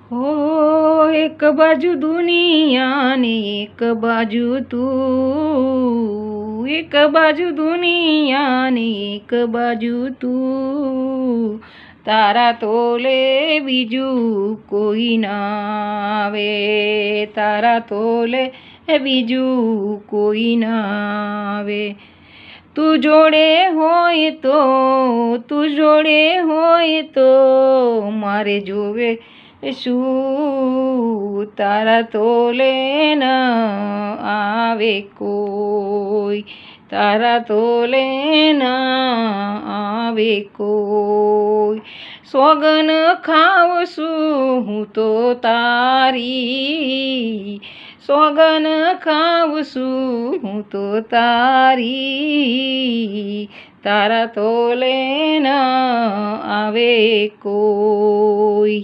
હો એક બાજુ દુનિયા ને એક બાજુ તું, એક બાજુ દુનિયા ને એક બાજુ તું, તારા તોલે બીજું કોઈ ના આવે, તારા તોલે બીજું કોઈ ના આવે. તું જોડે હોય તો, તું જોડે હોય તો મારે જોવે શું, તારા તોલે ના આવે કોઈ, તારા તોલે ના આવે કોઈ. સોગન ખાઉં છું હું તો તારી, સોગન ખાઉં છું હું તો તારી, તારા તોલે ના આવે કોઈ.